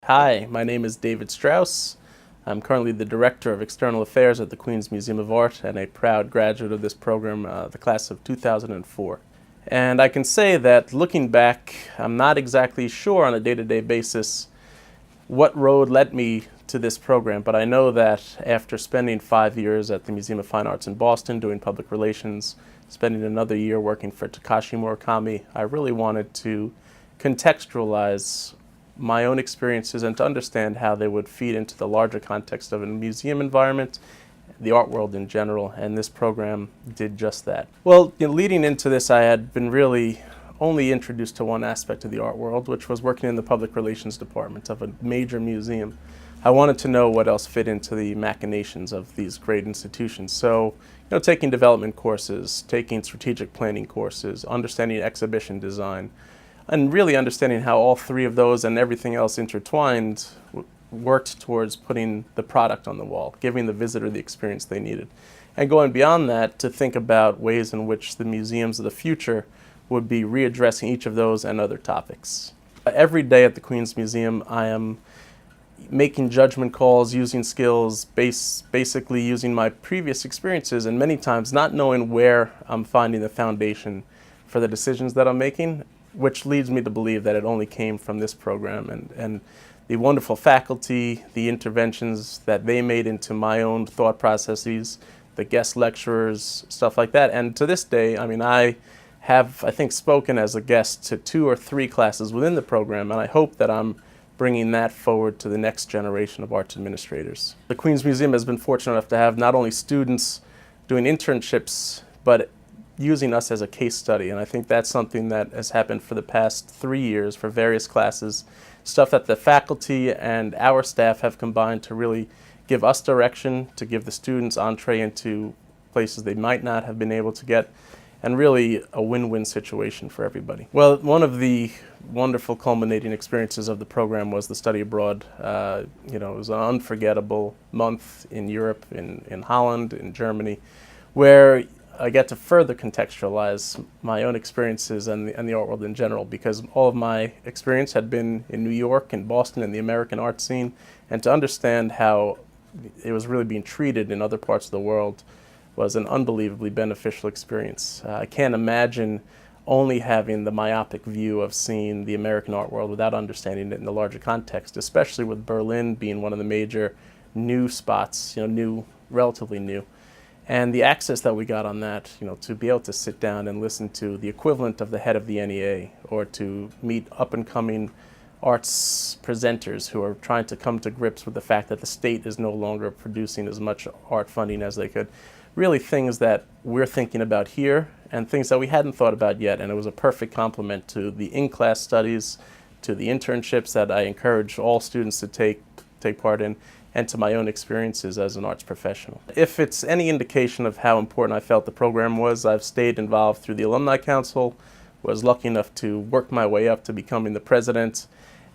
Hi, my name is David Strauss. I'm currently the Director of External Affairs at the Queens Museum of Art and a proud graduate of this program, the class of 2004. And I can say that looking back, I'm not exactly sure on a day-to-day basis what road led me to this program, but I know that after spending 5 years at the Museum of Fine Arts in Boston doing public relations, spending another year working for Takashi Murakami, I really wanted to contextualize my own experiences and to understand how they would feed into the larger context of a museum environment, the art world in general, and this program did just that. Well, leading into this, I had been really only introduced to one aspect of the art world, which was working in the public relations department of a major museum. I wanted to know what else fit into the machinations of these great institutions. So, taking development courses, taking strategic planning courses, understanding exhibition design, and really understanding how all three of those and everything else intertwined worked towards putting the product on the wall, giving the visitor the experience they needed. And going beyond that, to think about ways in which the museums of the future would be readdressing each of those and other topics. Every day at the Queens Museum, I am making judgment calls, using skills, basically using my previous experiences, and many times not knowing where I'm finding the foundation for the decisions that I'm making, which leads me to believe that it only came from this program and the wonderful faculty, the interventions that they made into my own thought processes, the guest lecturers, stuff like that. And to this day, I have, I think, spoken as a guest to 2 or 3 classes within the program, and I hope that I'm bringing that forward to the next generation of arts administrators. The Queens Museum has been fortunate enough to have not only students doing internships, but using us as a case study, and I think that's something that has happened for the past 3 years for various classes, stuff that the faculty and our staff have combined to really give us direction, to give the students entree into places they might not have been able to get, and really a win-win situation for everybody. Well, one of the wonderful culminating experiences of the program was the study abroad. It was an unforgettable month in Europe, in Holland, in Germany, where I get to further contextualize my own experiences and the art world in general, because all of my experience had been in New York and Boston in the American art scene, and to understand how it was really being treated in other parts of the world was an unbelievably beneficial experience. I can't imagine only having the myopic view of seeing the American art world without understanding it in the larger context, especially with Berlin being one of the major new spots, relatively new. And the access that we got on that, to be able to sit down and listen to the equivalent of the head of the NEA, or to meet up-and-coming arts presenters who are trying to come to grips with the fact that the state is no longer producing as much art funding as they could. Really things that we're thinking about here and things that we hadn't thought about yet, and it was a perfect complement to the in-class studies, to the internships that I encourage all students to take part in, and to my own experiences as an arts professional. If it's any indication of how important I felt the program was, I've stayed involved through the Alumni Council, was lucky enough to work my way up to becoming the president,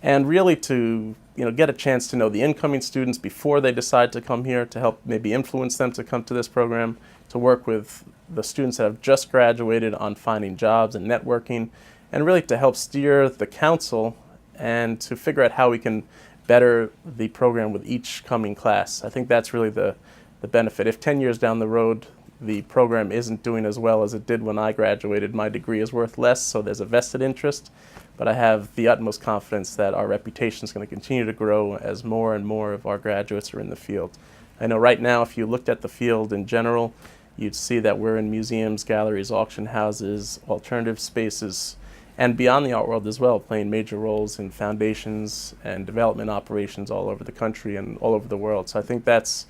and really to get a chance to know the incoming students before they decide to come here, to help maybe influence them to come to this program, to work with the students that have just graduated on finding jobs and networking, and really to help steer the council and to figure out how we can better the program with each coming class. I think that's really the benefit. If 10 years down the road the program isn't doing as well as it did when I graduated, my degree is worth less, so there's a vested interest. But I have the utmost confidence that our reputation is going to continue to grow as more and more of our graduates are in the field. I know right now, if you looked at the field in general, you'd see that we're in museums, galleries, auction houses, alternative spaces, and beyond the art world as well, playing major roles in foundations and development operations all over the country and all over the world. So I think that's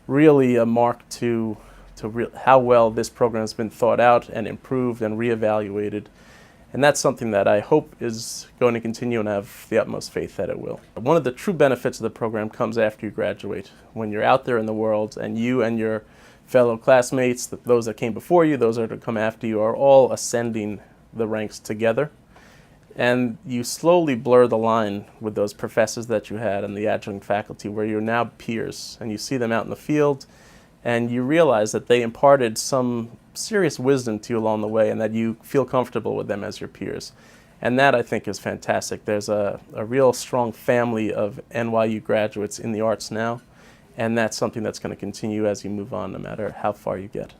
really a mark to how well this program has been thought out and improved and reevaluated. And that's something that I hope is going to continue, and I have the utmost faith that it will. One of the true benefits of the program comes after you graduate. When you're out there in the world and you and your fellow classmates, those that came before you, those that are to come after you, are all ascending the ranks together. And you slowly blur the line with those professors that you had and the adjunct faculty, where you're now peers, and you see them out in the field, and you realize that they imparted some serious wisdom to you along the way, and that you feel comfortable with them as your peers. And that, I think, is fantastic. There's a real strong family of NYU graduates in the arts now, and that's something that's going to continue as you move on, no matter how far you get.